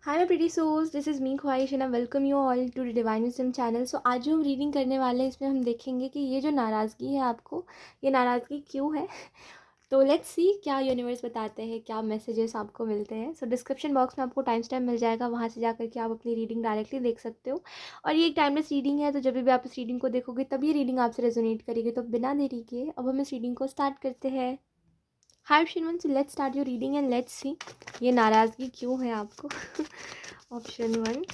Hi my pretty souls, this is me Khwahish and I welcome you all to the divine wisdom channel. So आज जो हम reading करने वाले हैं इसमें हम देखेंगे कि ये जो नाराज़गी है आपको, ये नाराज़गी क्यों है। तो लेट्स सी क्या यूनिवर्स बताते हैं, क्या मैसेजेस आपको मिलते हैं। सो डिस्क्रिप्शन बॉक्स में आपको टाइम स्टैम्प मिल जाएगा, वहाँ से जाकर के आप अपनी रीडिंग डायरेक्टली देख सकते हो। और ये एक टाइमलेस रीडिंग है, तो जब भी आप इस रीडिंग को देखोगे तब ये रीडिंग आपसे रेजोनेट करेगी। तो बिना देरी के अब हम इस रीडिंग को स्टार्ट करते हैं। हाय शिनवन, so let's start your reading and let's see ये नाराज़गी क्यों है आपको। ऑप्शन 1,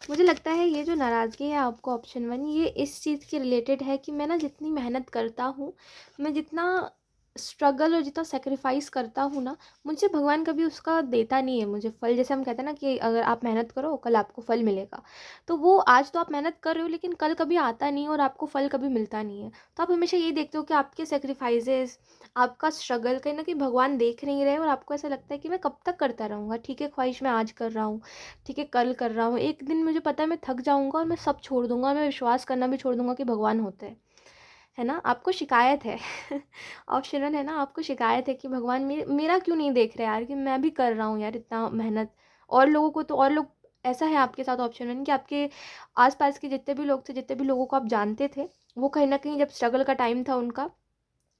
मुझे लगता है ये जो नाराज़गी है आपको ऑप्शन 1, ये इस चीज़ के रिलेटेड है कि मैं ना जितनी मेहनत करता हूँ, मैं जितना स्ट्रगल और जितना सेक्रीफाइस करता हूँ ना, मुझे भगवान कभी उसका देता नहीं है मुझे फल। जैसे हम कहते हैं ना कि अगर आप मेहनत करो कल आपको फल मिलेगा, तो वो आज तो आप मेहनत कर रहे हो लेकिन कल कभी आता नहीं और आपको फल कभी मिलता नहीं है। तो आप हमेशा ये देखते हो कि आपके सेक्रीफाइसेस, आपका स्ट्रगल कहीं ना कहीं भगवान देख नहीं रहे और आपको ऐसा लगता है कि मैं कब तक करता रहूँगा। ठीक है, ख्वाहिश मैं आज कर रहा हूँ, ठीक है कल कर रहा हूँ, एक दिन मुझे पता है मैं थक जाऊँगा और मैं सब छोड़ दूँगा, मैं विश्वास करना भी छोड़ दूँगा कि भगवान होते हैं। है ना, आपको शिकायत है। ऑप्शन 1 है ना, आपको शिकायत है कि भगवान मेरा क्यों नहीं देख रहे यार, कि मैं भी कर रहा हूँ यार इतना मेहनत। और लोगों को तो और लोग, ऐसा है आपके साथ ऑप्शन 1 कि आपके आसपास के जितने भी लोग थे, जितने भी लोगों को आप जानते थे, वो कहीं ना कहीं जब स्ट्रगल का टाइम था उनका,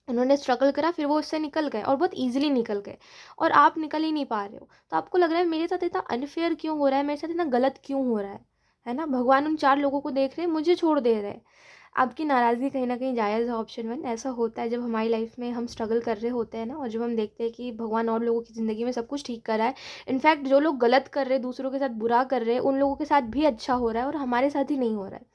उन्होंने स्ट्रगल करा, फिर वो उससे निकल गए और बहुत ईजिली निकल गए, और आप निकल ही नहीं पा रहे हो। तो आपको लग रहा है मेरे साथ इतना अनफेयर क्यों हो रहा है, मेरे साथ इतना गलत क्यों हो रहा है ना। भगवान उन 4 लोगों को देख रहे हैं, मुझे छोड़ दे रहे हैं। आपकी नाराज़गी कहीं न कहीं जायज़ है ऑप्शन 1। ऐसा होता है जब हमारी लाइफ में हम स्ट्रगल कर रहे होते हैं ना, और जब हम देखते हैं कि भगवान और लोगों की ज़िंदगी में सब कुछ ठीक कर रहा है। इनफैक्ट जो लोग गलत कर रहे हैं, दूसरों के साथ बुरा कर रहे हैं, उन लोगों के साथ भी अच्छा हो रहा है और हमारे साथ ही नहीं हो रहा है।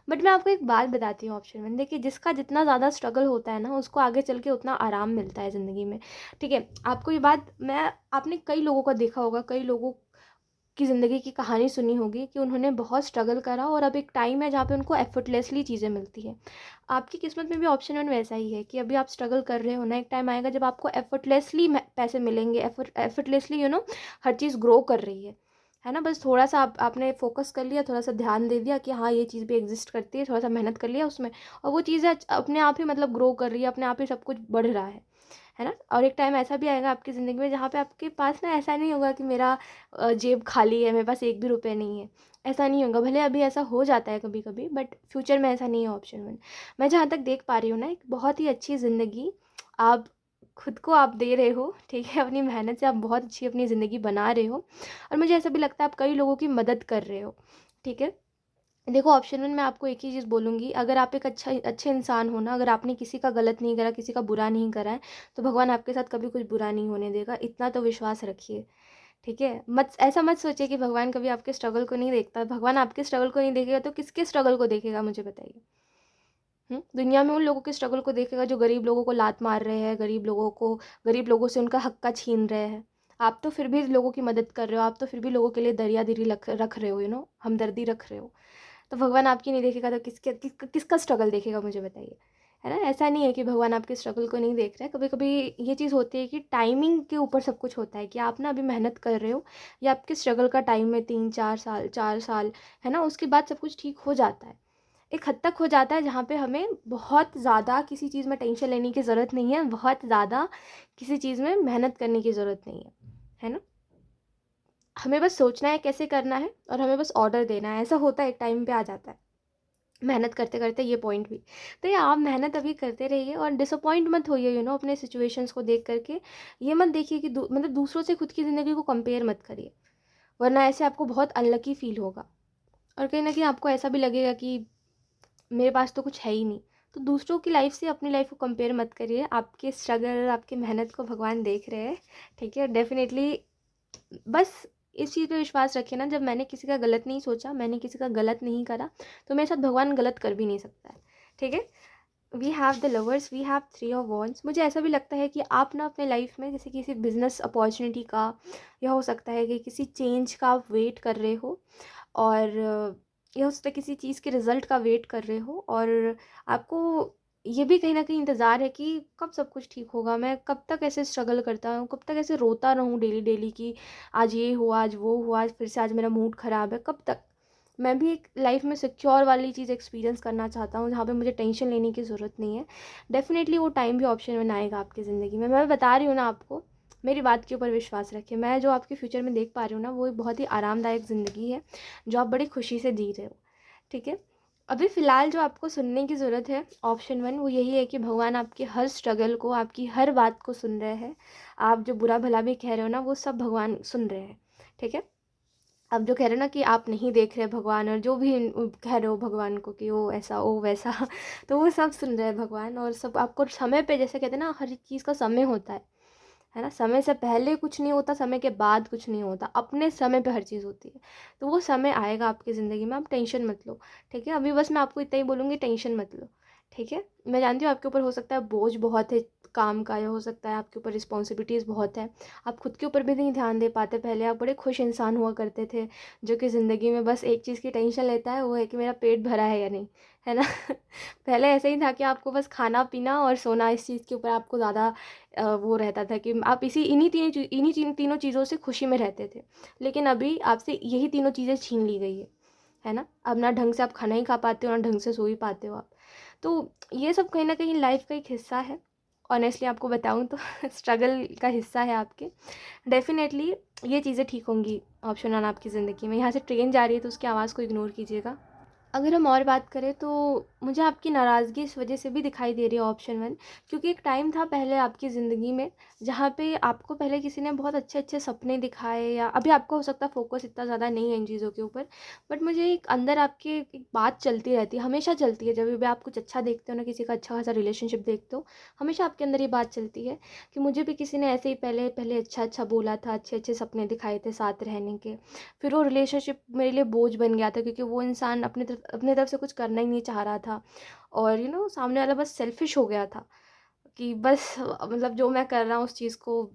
बट मैं आपको एक बात बताती हूँ ऑप्शन 1, देखिए जिसका जितना ज़्यादा स्ट्रगल होता है ना, उसको आगे चल के उतना आराम मिलता है ज़िंदगी में। ठीक है, आपको ये बात, मैं आपने कई लोगों का देखा होगा, कई लोगों की ज़िंदगी की कहानी सुनी होगी कि उन्होंने बहुत स्ट्रगल करा और अब एक टाइम है जहाँ पे उनको एफर्टलेसली चीज़ें मिलती है। आपकी किस्मत में भी ऑप्शन 1 वैसा ही है कि अभी आप स्ट्रगल कर रहे हो ना, एक टाइम आएगा जब आपको एफर्टलेसली पैसे मिलेंगे, एफर्टलेसली हर चीज़ ग्रो कर रही है ना। बस थोड़ा सा आपने फोकस कर लिया, थोड़ा सा ध्यान दे दिया कि हाँ ये चीज़ भी एग्जिस्ट करती है, थोड़ा सा मेहनत कर लिया उसमें, और वो चीज़ें अपने आप ही मतलब ग्रो कर रही है, अपने आप ही सब कुछ बढ़ रहा है ना। और एक टाइम ऐसा भी आएगा आपकी ज़िंदगी में जहाँ पे आपके पास ना ऐसा नहीं होगा कि मेरा जेब खाली है, मेरे पास एक भी रुपये नहीं है। ऐसा नहीं होगा, भले अभी ऐसा हो जाता है कभी कभी, बट फ्यूचर में ऐसा नहीं है ऑप्शन 1। मैं जहाँ तक देख पा रही हूँ ना, एक बहुत ही अच्छी ज़िंदगी आप खुद को आप दे रहे हो। ठीक है, अपनी मेहनत से आप बहुत अच्छी अपनी ज़िंदगी बना रहे हो, और मुझे ऐसा भी लगता है आप कई लोगों की मदद कर रहे हो। ठीक है, देखो ऑप्शन 1 मैं आपको एक ही चीज़ बोलूँगी, अगर आप एक अच्छे इंसान हो ना, अगर आपने किसी का गलत नहीं करा, किसी का बुरा नहीं करा है, तो भगवान आपके साथ कभी कुछ बुरा नहीं होने देगा, इतना तो विश्वास रखिए। ठीक है, मत ऐसा मत सोचिए कि भगवान कभी आपके स्ट्रगल को नहीं देखता। भगवान आपके स्ट्रगल को नहीं देखेगा तो किसके स्ट्रगल को देखेगा, मुझे बताइए। दुनिया में उन लोगों के स्ट्रगल को देखेगा जो गरीब लोगों को लात मार रहे हैं, गरीब लोगों से उनका हक का छीन रहे हैं। आप तो फिर भी लोगों की मदद कर रहे हो, आप तो फिर भी लोगों के लिए दरिया दिली रख रहे हो, हमदर्दी रख रहे हो। तो भगवान आपकी नहीं देखेगा तो किसका स्ट्रगल देखेगा, मुझे बताइए। है ना, ऐसा नहीं है कि भगवान आपके स्ट्रगल को नहीं देख रहे हैं। कभी कभी ये चीज़ होती है कि टाइमिंग के ऊपर सब कुछ होता है, कि आप ना अभी मेहनत कर रहे हो, या आपके स्ट्रगल का टाइम है 3-4 साल, 4 साल, है ना, उसके बाद सब कुछ ठीक हो जाता है। एक हद तक हो जाता है जहाँ पे हमें बहुत ज़्यादा किसी चीज़ में टेंशन लेने की ज़रूरत नहीं है, बहुत ज़्यादा किसी चीज़ में मेहनत करने की ज़रूरत नहीं है ना। हमें बस सोचना है कैसे करना है, और हमें बस ऑर्डर देना है। ऐसा होता है, एक टाइम पे आ जाता है मेहनत करते करते ये पॉइंट भी। तो ये आप मेहनत अभी करते रहिए और डिसअपॉइंट मत होइए अपने सिचुएशंस को देख करके। ये मत देखिए कि मतलब दूसरों से खुद की ज़िंदगी को कंपेयर मत करिए, वरना ऐसे आपको बहुत अनलकी फील होगा, और कहीं ना कहीं आपको ऐसा भी लगेगा कि मेरे पास तो कुछ है ही नहीं। तो दूसरों की लाइफ से अपनी लाइफ को कंपेयर मत करिए, आपके स्ट्रगल, आपकी मेहनत को भगवान देख रहे हैं। ठीक है, डेफिनेटली। बस इस चीज़ पे विश्वास रखिए ना, जब मैंने किसी का गलत नहीं सोचा, मैंने किसी का गलत नहीं करा, तो मेरे साथ भगवान गलत कर भी नहीं सकता है। ठीक है, we have the lovers, we have 3 of wands. मुझे ऐसा भी लगता है कि आप ना अपने लाइफ में जैसे किसी बिजनेस अपॉर्चुनिटी का, या हो सकता है कि किसी चेंज का आप वेट कर रहे हो, और या हो सकता है किसी चीज़ के रिजल्ट का वेट कर रहे हो, और आपको ये भी कहीं ना कहीं इंतज़ार है कि कब सब कुछ ठीक होगा, मैं कब तक ऐसे स्ट्रगल करता हूँ, कब तक ऐसे रोता रहूँ डेली डेली कि आज ये हुआ, आज वो हुआ, आज फिर से आज मेरा मूड ख़राब है, कब तक। मैं भी एक लाइफ में सिक्योर वाली चीज़ एक्सपीरियंस करना चाहता हूँ, जहाँ पे मुझे टेंशन लेने की ज़रूरत नहीं है। डेफिनेटली वो टाइम भी ऑप्शन में आएगा आपकी ज़िंदगी में, मैं बता रही हूँ ना आपको। मेरी बात के ऊपर विश्वास रखें। मैं जो आपके फ्यूचर में देख पा रही हूँ ना, वो एक बहुत ही आरामदायक ज़िंदगी है जो आप बड़ी खुशी से जी रहे हो, ठीक है। अभी फ़िलहाल जो आपको सुनने की ज़रूरत है, ऑप्शन वन, वो यही है कि भगवान आपके हर स्ट्रगल को, आपकी हर बात को सुन रहे हैं। आप जो बुरा भला भी कह रहे हो ना, वो सब भगवान सुन रहे हैं, ठीक है। अब जो कह रहे हो ना कि आप नहीं देख रहे भगवान, और जो भी कह रहे हो भगवान को कि ओ ऐसा ओ वैसा तो वो सब सुन रहे हैं भगवान, और सब आपको समय पे, जैसे कहते हैं ना, हर एक चीज़ का समय होता है ना। समय से पहले कुछ नहीं होता, समय के बाद कुछ नहीं होता, अपने समय पे हर चीज़ होती है। तो वो समय आएगा आपकी ज़िंदगी में, आप टेंशन मत लो, ठीक है। अभी बस मैं आपको इतना ही बोलूँगी, टेंशन मत लो, ठीक है। मैं जानती हूँ आपके ऊपर हो सकता है बोझ बहुत है काम का, या हो सकता है आपके ऊपर रिस्पॉन्सिबिलिटीज़ बहुत है, आप खुद के ऊपर भी नहीं ध्यान दे पाते। पहले आप बड़े खुश इंसान हुआ करते थे, जो कि ज़िंदगी में बस एक चीज़ की टेंशन लेता है, वो है कि मेरा पेट भरा है या नहीं, है ना पहले ऐसे ही था कि आपको बस खाना पीना और सोना, इस चीज़ के ऊपर आपको ज़्यादा वो रहता था कि आप इन्हीं तीनों चीज़ों से खुशी में रहते थे। लेकिन अभी आपसे यही तीनों चीज़ें छीन ली गई है ना। अब ना ढंग से आप खाना ही खा पाते हो, ना ढंग से सो ही पाते हो आप। तो ये सब कहीं न कहीं लाइफ़ का एक हिस्सा है। ऑनेस्टली आपको बताऊँ तो स्ट्रगल का हिस्सा है आपके। डेफ़िनेटली ये चीज़ें ठीक होंगी ऑप्शन 1 आपकी ज़िंदगी में। यहाँ से ट्रेन जा रही है तो उसकी आवाज़ को इग्नोर कीजिएगा। अगर हम और बात करें तो मुझे आपकी नाराज़गी इस वजह से भी दिखाई दे रही है ऑप्शन 1, क्योंकि एक टाइम था पहले आपकी ज़िंदगी में जहाँ पे आपको पहले किसी ने बहुत अच्छे-अच्छे सपने दिखाए, या अभी आपको हो सकता है फ़ोकस इतना ज़्यादा नहीं है इन चीज़ों के ऊपर। बट मुझे एक अंदर आपके एक बात चलती रहती है, हमेशा चलती है, जब भी आप कुछ अच्छा देखते हो ना, किसी का अच्छा-खासा रिलेशनशिप देखते हो, हमेशा आपके अंदर ये बात चलती है कि मुझे भी किसी ने ऐसे ही पहले अच्छा-अच्छा बोला था, अच्छे-अच्छे सपने दिखाए थे साथ रहने के। फिर वो रिलेशनशिप मेरे लिए बोझ बन गया था, क्योंकि वो इंसान अपने तरफ से कुछ करना ही नहीं चाह रहा था, और सामने वाला बस सेल्फिश हो गया था कि बस मतलब जो मैं कर रहा हूँ उस चीज़ को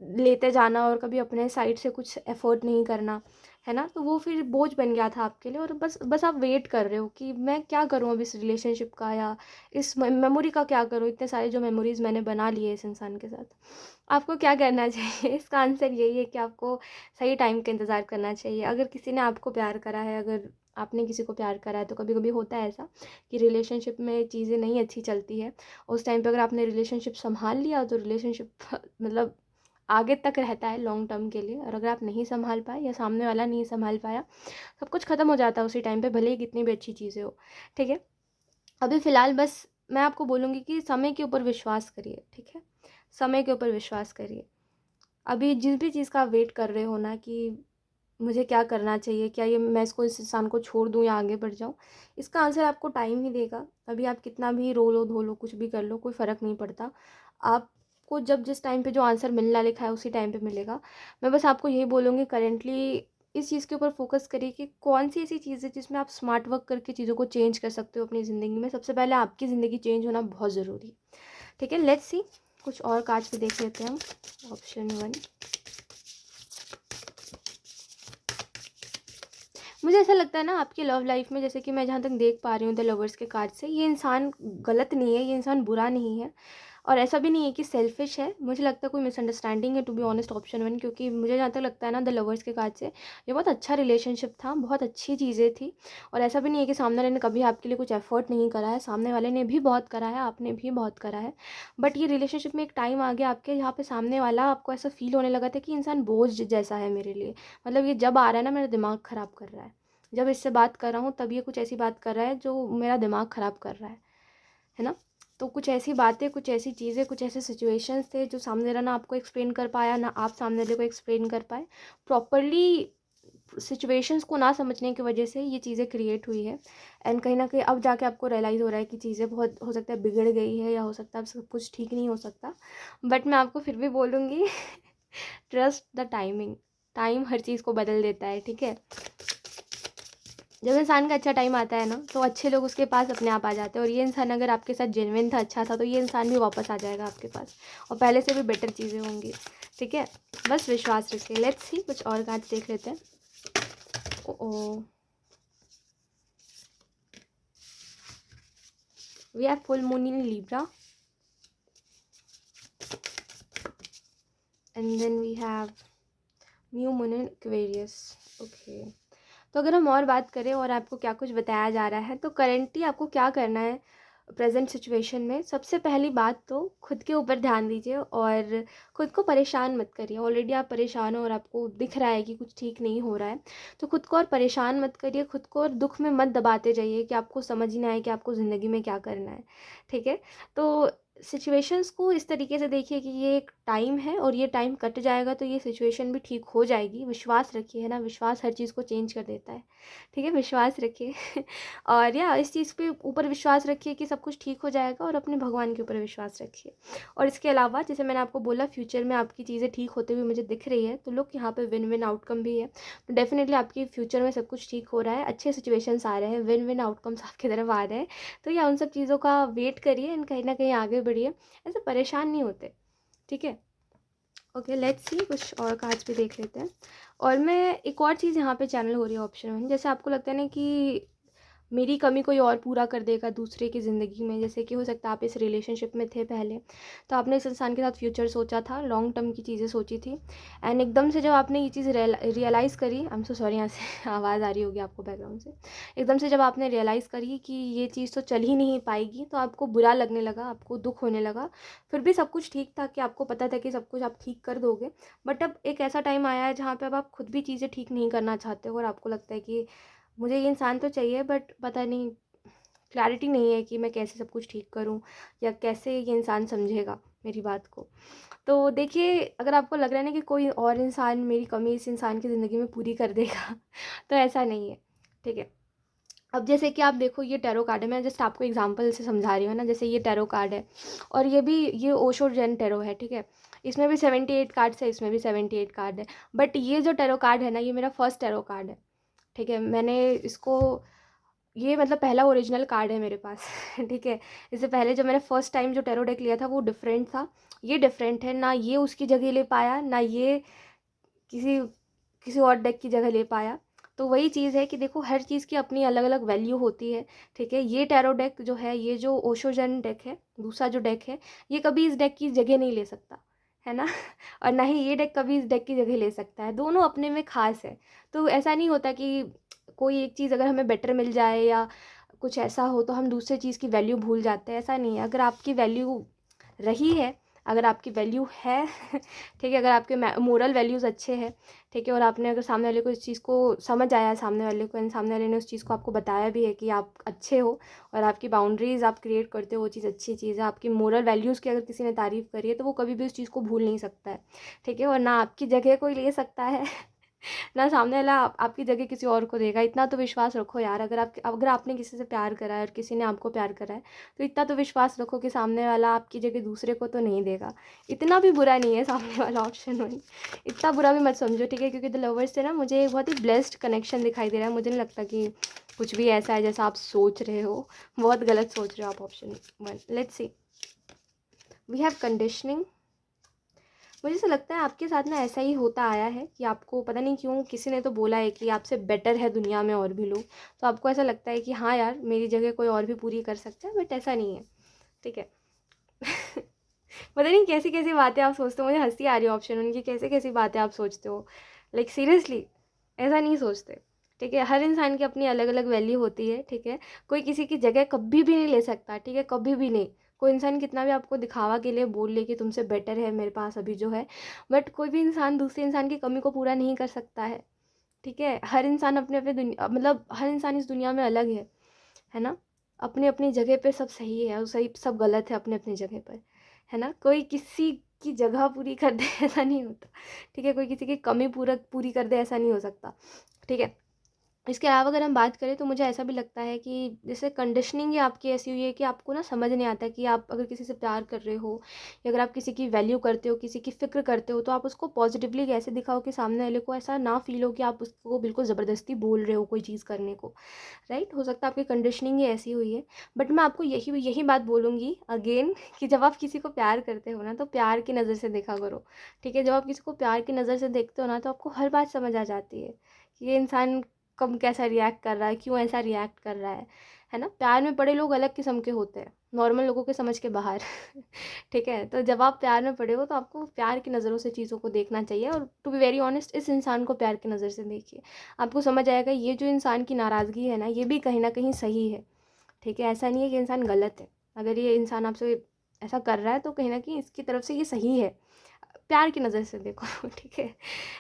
लेते जाना, और कभी अपने साइड से कुछ एफ़र्ट नहीं करना, है ना? तो वो फिर बोझ बन गया था आपके लिए, और बस बस आप वेट कर रहे हो कि मैं क्या करूँ अब इस रिलेशनशिप का, या इस मेमोरी का क्या करूँ? इतने सारे जो मेमोरीज़ मैंने बना लिए इस इंसान के साथ। आपको क्या करना चाहिए? इसका आंसर यही है कि आपको सही टाइम का इंतज़ार करना चाहिए। अगर किसी ने आपको प्यार करा है, अगर आपने किसी को प्यार करा है, तो कभी-कभी होता है ऐसा कि रिलेशनशिप में चीज़ें नहीं अच्छी चलती है। उस टाइम पे अगर आपने रिलेशनशिप सँभाल लिया, तो रिलेशनशिप मतलब आगे तक रहता है लॉन्ग टर्म के लिए। और अगर आप नहीं सँभाल पाए, या सामने वाला नहीं सँभाल पाया, सब कुछ ख़त्म हो जाता है उसी टाइम पे, भले ही कितनी भी अच्छी चीज़ें हो, ठीक है? अभी फ़िलहाल बस मैं आपको बोलूँगी कि समय के ऊपर विश्वास करिए, ठीक है? समय के ऊपर विश्वास करिए। अभी जिस भी चीज़ का आप वेट कर रहे हो ना कि मुझे क्या करना चाहिए? क्या ये मैं इस इंसान को छोड़ दूँ या आगे बढ़ जाऊँ? इसका आंसर आपको टाइम ही देगा। अभी आप कितना भी रो लो, धो लो, कुछ भी कर लो, कोई फ़र्क नहीं पड़ता। आपको जब जिस टाइम पे जो आंसर मिलना लिखा है, उसी टाइम पे मिलेगा। मैं बस आपको यही बोलूँगी, करंटली इस चीज़ के ऊपर फ़ोकस करिए कि कौन-सी ऐसी चीज़ है जिसमें आप स्मार्ट वर्क करके चीज़ों को चेंज कर सकते हो अपनी ज़िंदगी में। सबसे पहले आपकी ज़िंदगी चेंज होना बहुत ज़रूरी है। ठीक है? लेट्स सी, कुछ और कार्ड्स भी देख लेते हैं हम। ऑप्शन 1, मुझे ऐसा लगता है ना आपकी लव लाइफ में, जैसे कि मैं जहाँ तक देख पा रही हूँ द लवर्स के कार्ड से, ये इंसान गलत नहीं है, ये इंसान बुरा नहीं है, और ऐसा भी नहीं है कि सेल्फिश है। मुझे लगता है कोई मिसअंडरस्टैंडिंग है, टू बी ऑनेस्ट ऑप्शन 1, क्योंकि मुझे जहाँ तक लगता है ना द लवर्स के कार्ड से, ये बहुत अच्छा रिलेशनशिप था, बहुत अच्छी चीज़ें थी। और ऐसा भी नहीं है कि सामने वाले ने कभी आपके लिए कुछ एफर्ट नहीं करा है, सामने वाले ने भी बहुत करा है, आपने भी बहुत करा है। बट ये रिलेशनशिप में एक टाइम आ गया आपके, जहाँ पे सामने वाला आपको ऐसा फील होने लगा था कि इंसान बोझ जैसा है मेरे लिए। मतलब ये जब आ रहा है ना, मेरा दिमाग ख़राब कर रहा है। जब इससे बात कर रहा हूँ, तब ये कुछ ऐसी बात कर रहा है जो मेरा दिमाग ख़राब कर रहा है ना? तो कुछ ऐसी बातें, कुछ ऐसी चीज़ें, कुछ ऐसे सिचुएशंस थे जो सामने वाला ना आपको एक्सप्लेन कर पाया, ना आप सामने वाले को एक्सप्लेन कर पाए। प्रॉपर्ली सिचुएशंस को ना समझने की वजह से ये चीज़ें क्रिएट हुई है। एंड कहीं न कहीं अब जाके आपको रियलाइज़ हो रहा है कि चीज़ें बहुत हो सकता है बिगड़ गई है, या हो सकता है अब सब कुछ ठीक नहीं हो सकता। बट मैं आपको फिर भी बोलूँगी ट्रस्ट द टाइमिंग। टाइम हर चीज़ को बदल देता है, ठीक है? जब इंसान का अच्छा टाइम आता है ना, तो अच्छे लोग उसके पास अपने आप आ जाते हैं, और ये इंसान अगर आपके साथ जेन्युइन था, अच्छा था, तो ये इंसान भी वापस आ जाएगा आपके पास, और पहले से भी बेटर चीज़ें होंगी, ठीक है? बस विश्वास रखिए। लेट्स सी, कुछ और कार्ड्स देख लेते हैं। Oh! We have full moon in Libra, and then we have new moon in Aquarius. Okay. तो अगर हम और बात करें और आपको क्या कुछ बताया जा रहा है, तो करेंटली आपको क्या करना है, प्रेज़ेंट सिचुएशन में सबसे पहली बात तो खुद के ऊपर ध्यान दीजिए और खुद को परेशान मत करिए। ऑलरेडी आप परेशान हो और आपको दिख रहा है कि कुछ ठीक नहीं हो रहा है, तो खुद को और परेशान मत करिए, खुद को और दुःख में मत दबाते जाइए कि आपको समझ ही ना आए कि आपको ज़िंदगी में क्या करना है, ठीक है? तो सिचुएशंस को इस तरीके से देखिए कि ये एक टाइम है और ये टाइम कट जाएगा तो ये सिचुएशन भी ठीक हो जाएगी। विश्वास रखिए, है ना? विश्वास हर चीज़ को चेंज कर देता है, ठीक है? विश्वास रखिए और या इस चीज़ पे ऊपर विश्वास रखिए कि सब कुछ ठीक हो जाएगा और अपने भगवान के ऊपर विश्वास रखिए। और इसके अलावा जैसे मैंने आपको बोला फ्यूचर में आपकी चीज़ें ठीक होते हुए मुझे दिख रही है, तो लुक यहाँ पे विन विन आउटकम भी है। तो डेफ़िनेटली आपकी फ्यूचर में सब कुछ ठीक हो रहा है, अच्छे सिचुएशंस आ रहे हैं, विन विन आउटकम्स आपकी तरफ आ रहे हैं। तो या उन सब चीज़ों का वेट करिए एंड कहीं न कहीं आगे बढ़िए, ऐसे परेशान नहीं होते, ठीक है? ओके, लेट्स सी कुछ और कार्ड्स भी देख लेते हैं। और मैं एक और चीज़ यहाँ पे चैनल हो रही है ऑप्शन में, जैसे आपको लगता है ना कि मेरी कमी कोई और पूरा कर देगा दूसरे की ज़िंदगी में, जैसे कि हो सकता है आप इस रिलेशनशिप में थे पहले, तो आपने इस इंसान के साथ फ्यूचर सोचा था, लॉन्ग टर्म की चीज़ें सोची थी एंड एकदम से जब आपने ये चीज़ रियलाइज़ करी, आई एम सो सॉरी यहाँ से आवाज़ आ रही होगी आपको बैकग्राउंड से, एकदम से जब आपने रियलाइज़ करी कि ये चीज़ तो चल ही नहीं पाएगी, तो आपको बुरा लगने लगा, आपको दुःख होने लगा। फिर भी सब कुछ ठीक था कि आपको पता था कि सब कुछ आप ठीक कर दोगे, बट अब एक ऐसा टाइम आया है जहाँ पे अब आप खुद भी चीज़ें ठीक नहीं करना चाहते हो और आपको लगता है कि मुझे ये इंसान तो चाहिए बट पता नहीं, क्लैरिटी नहीं है कि मैं कैसे सब कुछ ठीक करूं या कैसे ये इंसान समझेगा मेरी बात को। तो देखिए, अगर आपको लग रहा है ना कि कोई और इंसान मेरी कमी इस इंसान की ज़िंदगी में पूरी कर देगा तो ऐसा नहीं है, ठीक है? अब जैसे कि आप देखो, ये टैरो कार्ड है, मैं जस्ट आपको एग्जांपल से समझा रही हूँ ना। जैसे ये टैरो कार्ड है और ये ओशो जेन टैरो है, ठीक है? इसमें भी 78 कार्ड्स है, इसमें भी 78 कार्ड है, बट ये जो टैरो कार्ड है ना, ये मेरा फर्स्ट टैरो कार्ड है, ठीक है? मैंने इसको, ये मतलब पहला ओरिजिनल कार्ड है मेरे पास ठीक है? इससे पहले जब मैंने फर्स्ट टाइम जो टैरो डेक लिया था वो डिफरेंट था, ये डिफरेंट है ना, ये उसकी जगह ले पाया ना ये किसी किसी और डेक की जगह ले पाया। तो वही चीज़ है कि देखो, हर चीज़ की अपनी अलग अलग वैल्यू होती है, ठीक है? ये टैरो डेक जो है, ये जो ओशोजन डेक है, दूसरा जो डेक है, ये कभी इस डेक की जगह नहीं ले सकता, है ना और ना ही ये डेक कभी इस डेक की जगह ले सकता है, दोनों अपने में खास है। तो ऐसा नहीं होता कि कोई एक चीज़ अगर हमें बेटर मिल जाए या कुछ ऐसा हो तो हम दूसरे चीज़ की वैल्यू भूल जाते हैं, ऐसा नहीं है। अगर आपकी वैल्यू रही है, अगर आपकी वैल्यू है ठीक है, अगर आपके मोरल वैल्यूज़ अच्छे हैं, ठीक है, और आपने अगर सामने वाले को इस चीज़ को समझ आया है, सामने वाले को एंड सामने वाले ने उस चीज़ को आपको बताया भी है कि आप अच्छे हो और आपकी बाउंड्रीज़ आप क्रिएट करते हो, वो चीज़ अच्छी चीज़ है। आपकी मोरल वैल्यूज़ की अगर किसी ने तारीफ़ करी है तो वो कभी भी उस चीज़ को भूल नहीं सकता है, ठीक है, और ना आपकी जगह कोई ले सकता है ना सामने वाला आपकी जगह किसी और को देगा। इतना तो विश्वास रखो यार, अगर आपने किसी से प्यार करा है और किसी ने आपको प्यार करा है, तो इतना तो विश्वास रखो कि सामने वाला आपकी जगह दूसरे को तो नहीं देगा। इतना भी बुरा नहीं है सामने वाला ऑप्शन वन, इतना बुरा भी मत समझो, ठीक है? क्योंकि द लवर्स से ना मुझे एक बहुत ही ब्लेस्ड कनेक्शन दिखाई दे रहा है। मुझे नहीं लगता कि कुछ भी ऐसा है जैसा आप सोच रहे हो, बहुत गलत सोच रहे हो आप। Option one, let's see, we have conditioning. मुझे ऐसा लगता है आपके साथ ना ऐसा ही होता आया है कि आपको पता नहीं क्यों किसी ने तो बोला है कि आपसे बेटर है दुनिया में और भी लोग, तो आपको ऐसा लगता है कि हाँ यार, मेरी जगह कोई और भी पूरी कर सकता है, बट ऐसा नहीं है, ठीक है? पता नहीं कैसी कैसी बातें आप सोचते हो, मुझे हंसी आ रही है ऑप्शन उनकी, कैसे कैसी बातें आप सोचते हो, लाइक सीरियसली ऐसा नहीं सोचते, ठीक है? हर इंसान की अपनी अलग अलग वैल्यू होती है, ठीक है? कोई किसी की जगह कभी भी नहीं ले सकता, ठीक है? कभी भी नहीं। कोई इंसान कितना भी आपको दिखावा के लिए बोल ले कि तुमसे बेटर है मेरे पास अभी जो है, बट कोई भी इंसान दूसरे इंसान की कमी को पूरा नहीं कर सकता है, ठीक है? हर इंसान अपने अपने दुनिया, मतलब हर इंसान इस दुनिया में अलग है ना? अपनी अपनी जगह पे सब सही है और सही सब गलत है अपने अपनी जगह पर, है ना? कोई किसी की जगह पूरी कर दे ऐसा नहीं होता, ठीक है? कोई किसी की कमी पूरी कर दे ऐसा नहीं हो सकता, ठीक है? इसके अलावा अगर हम बात करें तो मुझे ऐसा भी लगता है कि जैसे कंडीशनिंग ही आपकी ऐसी हुई है कि आपको ना समझ नहीं आता कि आप अगर किसी से प्यार कर रहे हो या अगर आप किसी की वैल्यू करते हो, किसी की फ़िक्र करते हो, तो आप उसको पॉजिटिवली कैसे दिखाओ कि सामने वाले को ऐसा ना फील हो कि आप उसको बिल्कुल ज़बरदस्ती बोल रहे हो कोई चीज़ करने को, राइट? हो सकता है आपकी कंडीशनिंग ही ऐसी हुई है, बट मैं आपको यही यही बात बोलूँगी अगेन कि जब आप किसी को प्यार करते हो ना, तो प्यार की नज़र से देखा करो, ठीक है? जब आप किसी को प्यार की नज़र से देखते हो ना, तो आपको हर बात समझ आ जाती है कि ये इंसान कब कैसा रिएक्ट कर रहा है, क्यों ऐसा रिएक्ट कर रहा है ना? प्यार में पड़े लोग अलग किस्म के होते हैं, नॉर्मल लोगों के समझ के बाहर ठीक है? तो जब आप प्यार में पड़े हो तो आपको प्यार की नज़रों से चीज़ों को देखना चाहिए और टू बी वेरी ऑनेस्ट, इस इंसान को प्यार की नज़र से देखिए, आपको समझ आएगा ये जो इंसान की नाराज़गी है ना, ये भी कहीं ना कहीं सही है, ठीक है? ऐसा नहीं है कि इंसान गलत है, अगर ये इंसान आपसे ऐसा कर रहा है तो कहीं न कहीं इसकी तरफ से ये सही है। प्यार की नज़र से देखो ठीक है।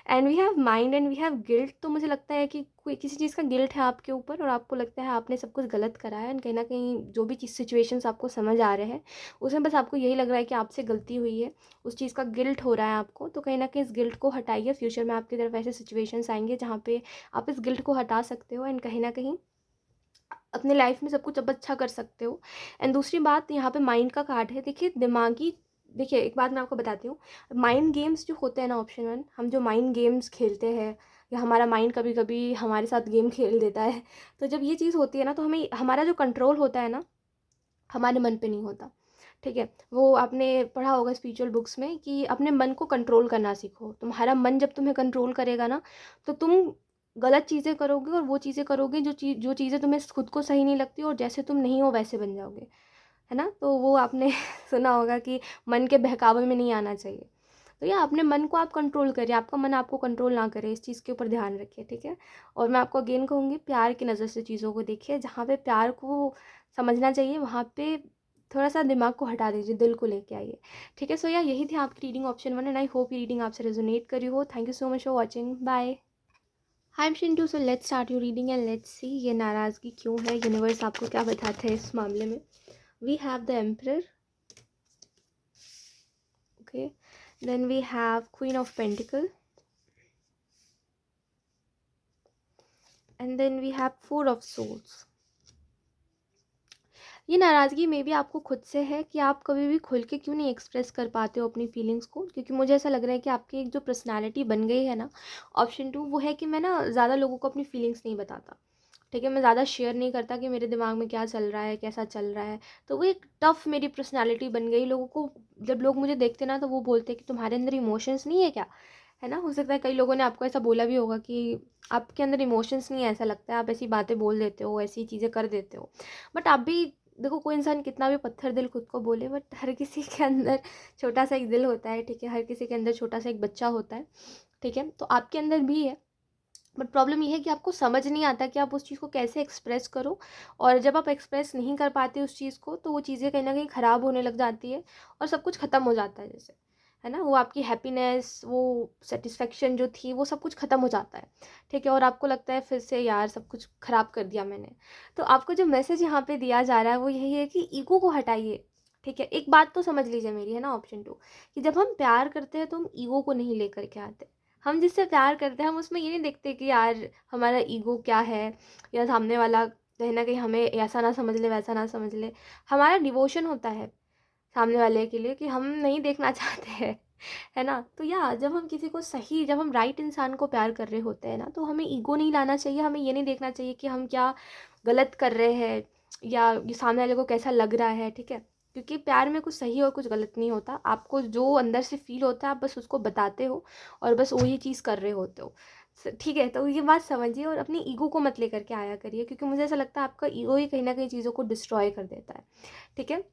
And we have mind and we have guilt, तो मुझे लगता है कि कोई किसी चीज़ का गिल्ट है आपके ऊपर और आपको लगता है आपने सब कुछ गलत करा है, एंड कहीं न कहीं जो भी चीज़ सिचुएशंस आपको समझ आ रहे हैं, उसमें बस आपको यही लग रहा है कि आपसे गलती हुई है, उस चीज़ का गिल्ट हो रहा है आपको, तो कहीं न कहीं इस गिल्ट को हटाइए। फ्यूचर में आपकी तरफ ऐसे सिचुएशंस आएँगे जहाँ पे आप इस गिल्ट को हटा सकते हो, एंड कहीं न कहीं अपने लाइफ में सब कुछ अब अच्छा कर सकते हो। एंड दूसरी बात, यहाँ पे माइंड का कार्ड है। देखिए एक बात मैं आपको बताती हूँ, माइंड गेम्स जो होते हैं ना, ऑप्शन वन, हम जो माइंड गेम्स खेलते हैं या हमारा माइंड कभी कभी हमारे साथ गेम खेल देता है, तो जब ये चीज़ होती है ना, तो हमें हमारा जो कंट्रोल होता है ना, हमारे मन पे नहीं होता। ठीक है, वो आपने पढ़ा होगा स्पिरिचुअल बुक्स में कि अपने मन को कंट्रोल करना सीखो। तुम्हारा मन जब तुम्हें कंट्रोल करेगा ना, तो तुम गलत चीज़ें करोगे और वो चीज़ें करोगे जो चीज़ें तुम्हें खुद को सही नहीं लगती, और जैसे तुम नहीं हो वैसे बन जाओगे, है ना? तो वो आपने सुना होगा कि मन के बहकावे में नहीं आना चाहिए। तो या अपने मन को आप कंट्रोल करिए, आपका मन आपको कंट्रोल ना करे, इस चीज़ के ऊपर ध्यान रखिए, ठीक है? और मैं आपको अगेन कहूँगी, प्यार की नज़र से चीज़ों को देखिए। जहाँ पे प्यार को समझना चाहिए, वहाँ पे थोड़ा-सा दिमाग को हटा दीजिए, दिल को लेके आइए, ठीक है? सो या यही थी आपकी reading option 1, and I hope ये रीडिंग आपसे रेज़ोनेट करी हो। Thank you so much for watching. Bye. I am Shintu, so let's start your reading and let's see ये नाराज़गी क्यों है, यूनिवर्स आपको क्या बताता है इस मामले में। We have the emperor, okay, then we have queen of pentacle, and then we have four of swords. ये नाराज़गी में भी आपको खुद से है कि आप कभी भी खुल के क्यों नहीं एक्सप्रेस कर पाते हो अपनी फीलिंग्स को, क्योंकि मुझे ऐसा लग रहा है कि आपकी एक जो पर्सनालिटी बन गई है ना, ऑप्शन 2, वो है कि मैं ना ज़्यादा लोगों को अपनी फीलिंग्स नहीं बताता। ठीक है, मैं ज़्यादा शेयर नहीं करता कि मेरे दिमाग में क्या चल रहा है, कैसा चल रहा है। तो वो एक टफ मेरी पर्सनालिटी बन गई। लोगों को, जब लोग मुझे देखते ना, तो वो बोलते हैं कि तुम्हारे अंदर इमोशंस नहीं है क्या, है ना? हो सकता है कई लोगों ने आपको ऐसा बोला भी होगा कि आपके अंदर इमोशंस नहीं है, ऐसा लगता है आप ऐसी बातें बोल देते हो, ऐसी चीज़ें कर देते हो। बट आप भी देखो, कोई इंसान कितना भी पत्थर दिल खुद को बोले, बट हर किसी के अंदर छोटा सा एक दिल होता है, ठीक है? हर किसी के अंदर छोटा सा एक बच्चा होता है, ठीक है? तो आपके अंदर भी है। बट प्रॉब्लम ये है कि आपको समझ नहीं आता कि आप उस चीज़ को कैसे एक्सप्रेस करो, और जब आप एक्सप्रेस नहीं कर पाते उस चीज़ को, तो वो चीज़ें कहीं ना कहीं ख़राब होने लग जाती है और सब कुछ ख़त्म हो जाता है, जैसे, है ना? वो आपकी हैप्पीनेस, वो सेटिस्फेक्शन जो थी, वो सब कुछ ख़त्म हो जाता है, ठीक है? और आपको लगता है फिर से, यार सब कुछ ख़राब कर दिया मैंने। तो आपको जो मैसेज यहाँ पे दिया जा रहा है वो यही है कि ईगो को हटाइए, ठीक है? एक बात तो समझ लीजिए मेरी, है ना, ऑप्शन 2, कि जब हम प्यार करते हैं तो हम ईगो को नहीं लेकर के आते। हम जिससे प्यार करते हैं, हम उसमें ये नहीं देखते कि यार हमारा ईगो क्या है, या सामने वाला कहीं ना कहीं हमें ऐसा ना समझ ले, वैसा ना समझ ले। हमारा डिवोशन होता है सामने वाले के लिए, कि हम नहीं देखना चाहते हैं, है ना? तो या जब हम किसी को सही, जब हम राइट इंसान को प्यार कर रहे होते हैं ना, तो हमें ईगो नहीं लाना चाहिए। हमें ये नहीं देखना चाहिए कि हम क्या गलत कर रहे हैं, या ये सामने वाले को कैसा लग रहा है, ठीक है? क्योंकि प्यार में कुछ सही और कुछ गलत नहीं होता। आपको जो अंदर से फील होता है, आप बस उसको बताते हो और बस वही चीज़ कर रहे होते हो। ठीक है, तो ये बात समझिए और अपनी ईगो को मत लेकर के आया करिए, क्योंकि मुझे ऐसा लगता है आपका ईगो ही कहीं ना कहीं चीज़ों को डिस्ट्रॉय कर देता है, ठीक है?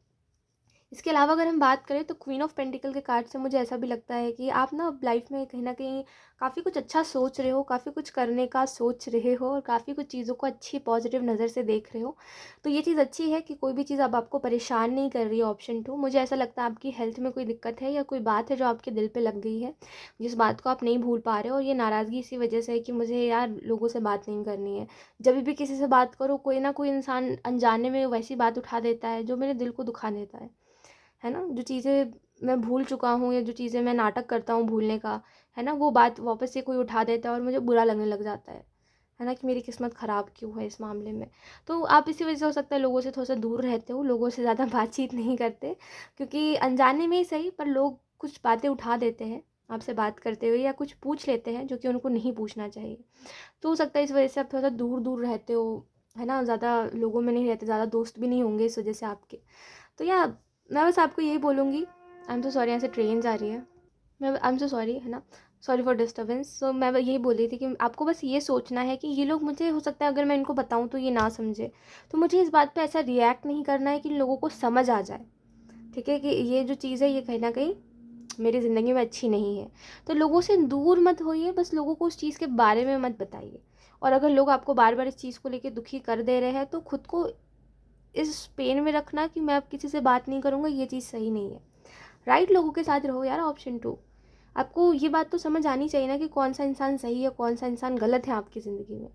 इसके अलावा अगर हम बात करें, तो क्वीन ऑफ पेंटिकल के कार्ड से मुझे ऐसा भी लगता है कि आप ना लाइफ में कहीं ना कहीं काफ़ी कुछ अच्छा सोच रहे हो, काफ़ी कुछ करने का सोच रहे हो, और काफ़ी कुछ चीज़ों को अच्छी पॉजिटिव नज़र से देख रहे हो। तो ये चीज़ अच्छी है कि कोई भी चीज़ अब आपको परेशान नहीं कर रही है। ऑप्शन 2, मुझे ऐसा लगता है आपकी हेल्थ में कोई दिक्कत है, या कोई बात है जो आपके दिल पे लग गई है, जिस बात को आप नहीं भूल पा रहे हो। और ये नाराज़गी इसी वजह से है कि मुझे यार लोगों से बात नहीं करनी है। जब भी किसी से बात करो, कोई ना कोई इंसान अनजाने में वैसी बात उठा देता है जो मेरे दिल को दुखा देता है ना? जो चीज़ें मैं भूल चुका हूँ, या जो चीज़ें मैं नाटक करता हूँ भूलने का, है ना? वो बात वापस से कोई उठा देता है और मुझे बुरा लगने लग जाता है ना? कि मेरी किस्मत ख़राब क्यों है इस मामले में। तो आप इसी वजह से, हो सकता है, लोगों से थोड़ा-सा दूर रहते हो, लोगों से ज़्यादा बातचीत नहीं करते, क्योंकि अनजाने में ही सही, पर लोग कुछ बातें उठा देते हैं आपसे बात करते हुए, या कुछ पूछ लेते हैं जो कि उनको नहीं पूछना चाहिए। तो हो सकता है इस वजह से आप थोड़ा-सा दूर-दूर रहते हो, है ना? ज़्यादा लोगों में नहीं रहते, ज़्यादा दोस्त भी नहीं होंगे इस वजह से आपके। तो या मैं बस आपको यही बोलूँगी, आई एम सो सॉरी, यहाँ से ट्रेन जा रही है। मैं आई एम सो सॉरी, है ना? Sorry for disturbance. सो मैं यही बोल रही थी कि आपको बस ये सोचना है कि ये लोग, मुझे हो सकता है अगर मैं इनको बताऊँ तो ये ना समझे, तो मुझे इस बात पे ऐसा रिएक्ट नहीं करना है कि लोगों को समझ आ जाए, ठीक है? कि ये जो चीज़ है, ये कहीं न कहीं मेरी ज़िंदगी में अच्छी नहीं है। तो लोगों से दूर मत होइए, बस लोगों को उस चीज़ के बारे में मत बताइए। और अगर लोग आपको बार-बार इस चीज़ को लेके दुखी कर दे रहे हैं, तो खुद को इस पेन में रखना कि मैं अब किसी से बात नहीं करूँगा, ये चीज़ सही नहीं है। राइट लोगों के साथ रहो यार, ऑप्शन 2। आपको ये बात तो समझ आनी चाहिए ना कि कौन सा इंसान सही है, कौन सा इंसान गलत है आपकी ज़िंदगी में,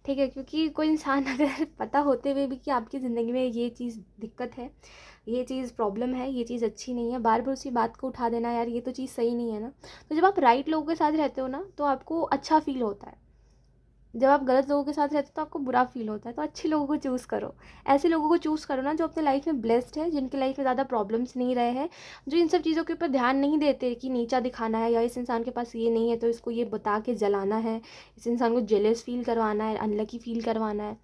ठीक है? क्योंकि कोई इंसान अगर पता होते हुए भी कि आपकी ज़िंदगी में ये चीज़ दिक्कत है, ये चीज़ प्रॉब्लम है, ये चीज़ अच्छी नहीं है, बार बार उसी बात को उठा देना, यार ये तो चीज़ सही नहीं है ना। तो जब आप राइट लोगों के साथ रहते हो ना, तो आपको अच्छा फील होता है। जब आप गलत लोगों के साथ रहते हो तो आपको बुरा फील होता है। तो अच्छे लोगों को चूज़ करो, ऐसे लोगों को चूज़ करो ना जो अपने लाइफ में ब्लेस्ड है, जिनकी लाइफ में ज़्यादा प्रॉब्लम्स नहीं रहे हैं, जो इन सब चीज़ों के ऊपर ध्यान नहीं देते कि नीचा दिखाना है, या इस इंसान के पास ये नहीं है तो इसको ये बता के जलाना है, इस इंसान को जेलस फील करवाना है, अनलकी फील करवाना है।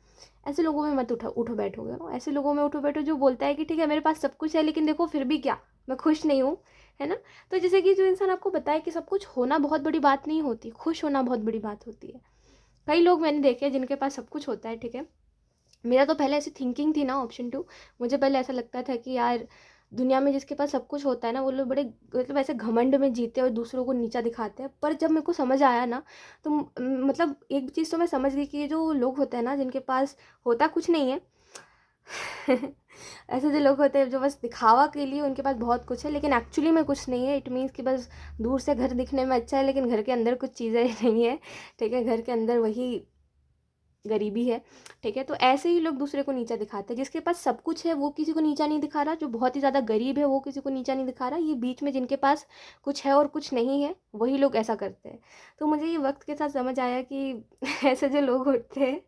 ऐसे लोगों में मत उठो बैठोगे ना, ऐसे लोगों में उठो बैठो जो बोलता है कि ठीक है मेरे पास सब कुछ है लेकिन देखो फिर भी क्या, मैं खुश नहीं हूँ, है ना। तो जैसे कि जो इंसान आपको बताए कि सब कुछ होना बहुत बड़ी बात नहीं होती, खुश होना बहुत बड़ी बात होती है। कई लोग मैंने देखे हैं जिनके पास सब कुछ होता है, ठीक है। मेरा तो पहले ऐसी थिंकिंग थी ना, ऑप्शन 2, मुझे पहले ऐसा लगता था कि यार दुनिया में जिसके पास सब कुछ होता है ना, वो लोग बड़े मतलब ऐसे घमंड में जीते हैं और दूसरों को नीचा दिखाते हैं। पर जब मेरे को समझ आया ना, तो मतलब एक चीज़ तो मैं समझ गई कि ये जो लोग होते हैं ना जिनके पास होता कुछ नहीं है ऐसे जो लोग होते हैं जो बस दिखावा के लिए उनके पास बहुत कुछ है लेकिन एक्चुअली में कुछ नहीं है, इट मीन्स कि बस दूर से घर दिखने में अच्छा है लेकिन घर के अंदर कुछ चीज़ें नहीं है, ठीक है। घर के अंदर वही गरीबी है, ठीक है। तो ऐसे ही लोग दूसरे को नीचा दिखाते हैं। जिसके पास सब कुछ है वो किसी को नीचा नहीं दिखा रहा, जो बहुत ही ज़्यादा गरीब है वो किसी को नीचा नहीं दिखा रहा, ये बीच में जिनके पास कुछ है और कुछ नहीं है वही लोग ऐसा करते हैं। तो मुझे ये वक्त के साथ समझ आया कि ऐसे जो लोग होते हैं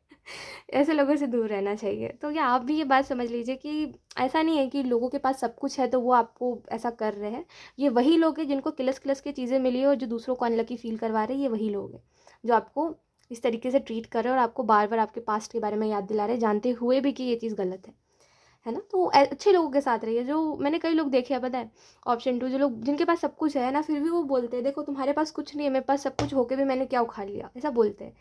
ऐसे लोगों से दूर रहना चाहिए। तो क्या आप भी ये बात समझ लीजिए कि ऐसा नहीं है कि लोगों के पास सब कुछ है तो वो आपको ऐसा कर रहे हैं। ये वही लोग हैं जिनको किलस किलस की चीज़ें मिली है और जो दूसरों को अनलकी फील करवा रहे हैं, ये वही लोग हैं जो आपको इस तरीके से ट्रीट कर रहे हैं और आपको बार बार आपके पास्ट के बारे में याद दिला रहे हैं, जानते हुए भी कि ये चीज़ गलत है ना। तो अच्छे लोगों के साथ रहिए। जो मैंने कई लोग देखे हैं पता है, ऑप्शन 2, जो लोग जिनके पास सब कुछ है ना फिर भी वो बोलते हैं देखो तुम्हारे पास कुछ नहीं है, मेरे पास सब कुछ होके भी मैंने क्या उखाड़ लिया, ऐसा बोलते हैं,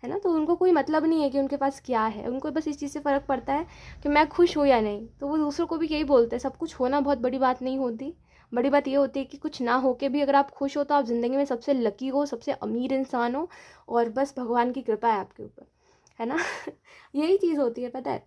है ना। तो उनको कोई मतलब नहीं है कि उनके पास क्या है, उनको बस इस चीज़ से फ़र्क पड़ता है कि मैं खुश हूँ या नहीं। तो वो दूसरों को भी यही बोलते हैं, सब कुछ होना बहुत बड़ी बात नहीं होती, बड़ी बात ये होती है कि कुछ ना होके भी अगर आप खुश हो तो आप ज़िंदगी में सबसे लकी हो, सबसे अमीर इंसान हो, और बस भगवान की कृपा है आपके ऊपर, है ना। यही चीज़ होती है पता है।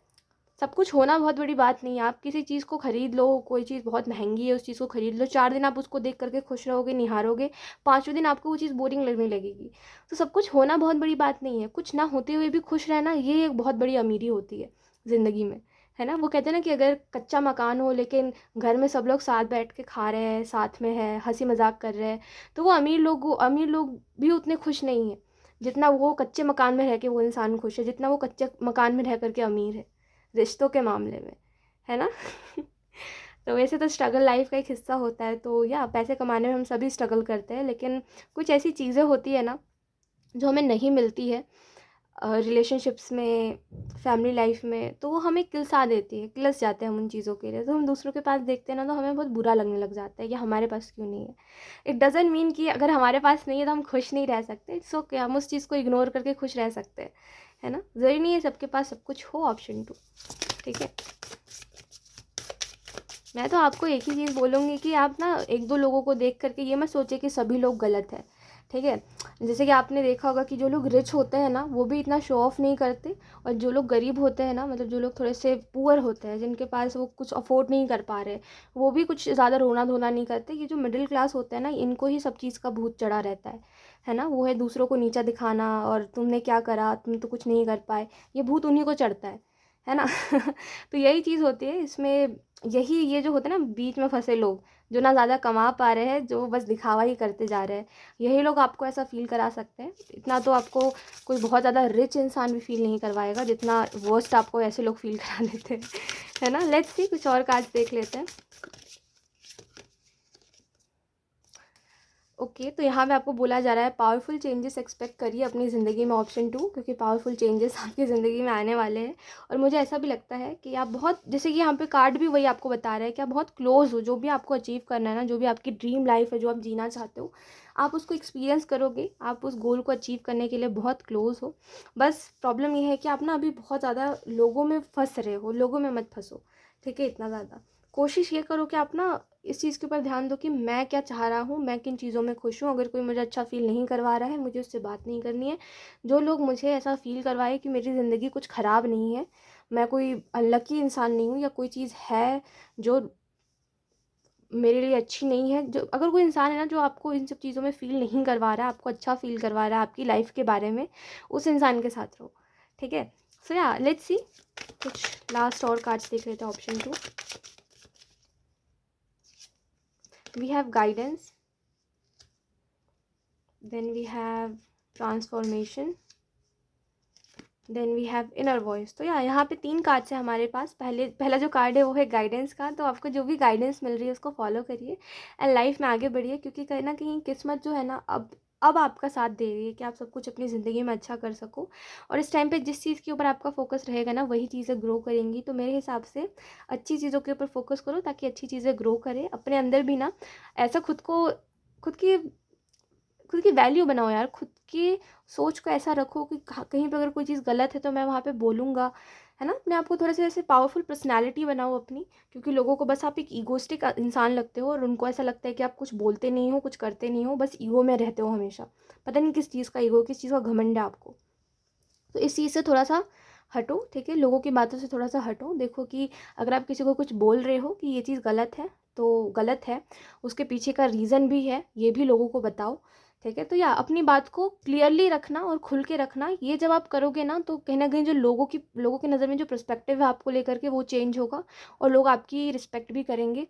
सब कुछ होना बहुत बड़ी बात नहीं है। आप किसी चीज़ को खरीद लो, कोई चीज़ बहुत महंगी है उस चीज़ को खरीद लो, 4 दिन आप उसको देख करके खुश रहोगे, निहारोगे, 5वें दिन आपको वो चीज़ बोरिंग लगने लगेगी। तो सब कुछ होना बहुत बड़ी बात नहीं है, कुछ ना होते हुए भी खुश रहना ये एक बहुत बड़ी अमीरी होती है ज़िंदगी में, है ना। वो कहते हैं ना कि अगर कच्चा मकान हो लेकिन घर में सब लोग साथ बैठ के खा रहे हैं, साथ में है, हंसी मजाक कर रहे हैं, तो वो अमीर लोग भी उतने खुश नहीं है जितना वो कच्चे मकान में रह के वो इंसान खुश है, जितना वो कच्चे मकान में रह करके अमीर है रिश्तों के मामले में, है ना। तो वैसे तो स्ट्रगल लाइफ का एक हिस्सा होता है, तो या पैसे कमाने में हम सभी स्ट्रगल करते हैं, लेकिन कुछ ऐसी चीज़ें होती है ना जो हमें नहीं मिलती है रिलेशनशिप्स में, फैमिली लाइफ में, तो वो हमें किलसा देती है, किलस जाते हैं हम उन चीज़ों के लिए। तो हम दूसरों के पास देखते हैं ना तो हमें बहुत बुरा लगने लग जाता है कि हमारे पास क्यों नहीं है। इट डज़ंट मीन कि अगर हमारे पास नहीं है तो हम खुश नहीं रह सकते, इट्स ओके, हम उस चीज़ को इग्नोर करके खुश रह सकते हैं, है ना। ज़रूरी नहीं है सबके पास सब कुछ हो, ऑप्शन 2, ठीक है। मैं तो आपको एक ही चीज़ बोलूँगी कि आप ना 1-2 लोगों को देख करके ये मत सोचिए कि सभी लोग गलत हैं, ठीक है। जैसे कि आपने देखा होगा कि जो लोग रिच होते हैं ना वो भी इतना शो ऑफ नहीं करते, और जो लोग गरीब होते हैं ना, मतलब जो लोग थोड़े से पुअर होते हैं, जिनके पास वो कुछ अफोर्ड नहीं कर पा रहे, वो भी कुछ ज़्यादा रोना धोना नहीं करते। ये जो मिडिल क्लास होते हैं ना, इनको ही सब चीज़ का भूत चढ़ा रहता है ना। वो है दूसरों को नीचा दिखाना और तुमने क्या करा, तुम तो कुछ नहीं कर पाए, ये भूत उन्हीं को चढ़ता है ना। तो यही चीज़ होती है इसमें, यही ये जो होते हैं ना बीच में फंसे लोग, जो ना ज़्यादा कमा पा रहे हैं, जो बस दिखावा ही करते जा रहे हैं, यही लोग आपको ऐसा फील करा सकते हैं। इतना तो आपको कोई बहुत ज़्यादा रिच इंसान भी फील नहीं करवाएगा जितना वर्स्ट आपको ऐसे लोग फील करा देते हैं, है ना। लेट्स सी, कुछ और कार्ड्स देख लेते हैं। ओके, तो यहाँ पे आपको बोला जा रहा है पावरफुल चेंजेस एक्सपेक्ट करिए अपनी ज़िंदगी में, ऑप्शन 2, क्योंकि पावरफुल चेंजेस आपकी ज़िंदगी में आने वाले हैं। और मुझे ऐसा भी लगता है कि आप बहुत, जैसे कि यहाँ पे कार्ड भी वही आपको बता रहा है कि आप बहुत क्लोज हो, जो भी आपको अचीव करना है ना, जो भी आपकी ड्रीम लाइफ है, जो आप जीना चाहते हो, आप उसको एक्सपीरियंस करोगे, आप उस गोल को अचीव करने के लिए बहुत क्लोज हो। बस प्रॉब्लम ये है कि आप ना अभी बहुत ज़्यादा लोगों में फंस रहे हो, लोगों में मत फंसो, ठीक है। इतना ज़्यादा कोशिश ये करो कि आप ना इस चीज़ के ऊपर ध्यान दो कि मैं क्या चाह रहा हूँ, मैं किन चीज़ों में खुश हूँ। अगर कोई मुझे अच्छा फ़ील नहीं करवा रहा है, मुझे उससे बात नहीं करनी है। जो लोग मुझे ऐसा फ़ील करवाए कि मेरी ज़िंदगी कुछ ख़राब नहीं है, मैं कोई अनलकी इंसान नहीं हूँ या कोई चीज़ है जो मेरे लिए अच्छी नहीं है। जो अगर कोई इंसान है ना जो आपको इन सब चीज़ों में फ़ील नहीं करवा रहा है, आपको अच्छा फ़ील करवा रहा है आपकी लाइफ़ के बारे में, उस इंसान के साथ रहो, ठीक है। सो या लेट्स सी, कुछ लास्ट और कार्ड्स देख लेते हैं। Option 2, we have guidance, then we have transformation, then we have inner voice. तो या यहाँ पे 3 कार्ड्स है हमारे पास। पहला जो कार्ड है वो है गाइडेंस का। तो आपको जो भी गाइडेंस मिल रही है उसको फॉलो करिए एंड लाइफ में आगे बढ़िए, क्योंकि कहीं ना कहीं किस्मत जो है ना अब आपका साथ दे रही है कि आप सब कुछ अपनी ज़िंदगी में अच्छा कर सको। और इस टाइम पे जिस चीज़ के ऊपर आपका फोकस रहेगा ना वही चीज़ें ग्रो करेंगी। तो मेरे हिसाब से अच्छी चीज़ों के ऊपर फोकस करो ताकि अच्छी चीज़ें ग्रो करें। अपने अंदर भी ना ऐसा खुद की खुद की वैल्यू बनाओ यार। खुद की सोच को ऐसा रखो कि कहीं पे अगर कोई चीज़ गलत है तो मैं वहाँ पे बोलूँगा, है ना। अपने आप को थोड़ा सा ऐसे पावरफुल पर्सनैलिटी बनाओ अपनी, क्योंकि लोगों को बस आप एक ईगोइस्टिक इंसान लगते हो और उनको ऐसा लगता है कि आप कुछ बोलते नहीं हो, कुछ करते नहीं हो, बस ईगो में रहते हो हमेशा। पता नहीं किस चीज़ का ईगो, किस चीज़ का घमंड है आपको। तो इस चीज़ से थोड़ा सा हटो, ठीक है। लोगों की बातों से थोड़ा सा हटो। देखो कि अगर आप किसी को कुछ बोल रहे हो कि ये चीज़ गलत है तो गलत है, उसके पीछे का रीज़न भी है, ये भी लोगों को बताओ, ठीक है। तो या अपनी बात को क्लियरली रखना और खुल के रखना, ये जब आप करोगे ना तो कहीं ना कहीं जो लोगों की नज़र में जो पर्सपेक्टिव है आपको लेकर के वो चेंज होगा और लोग आपकी रिस्पेक्ट भी करेंगे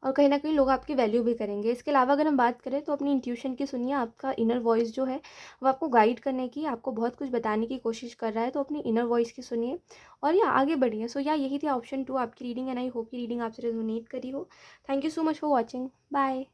और कहीं न कहीं लोग आपकी वैल्यू भी करेंगे। इसके अलावा अगर हम बात करें तो अपनी इंट्यूशन की सुनिए। आपका इनर वॉइस जो है वो आपको गाइड करने की, आपको बहुत कुछ बताने की कोशिश कर रहा है, तो अपनी इनर वॉइस की सुनिए और या आगे बढ़िए। सो या यही थी ऑप्शन 2 आपकी रीडिंग एंड आई होप की रीडिंग आपसे रेजोनेट करी हो। Thank you so much for watching. Bye.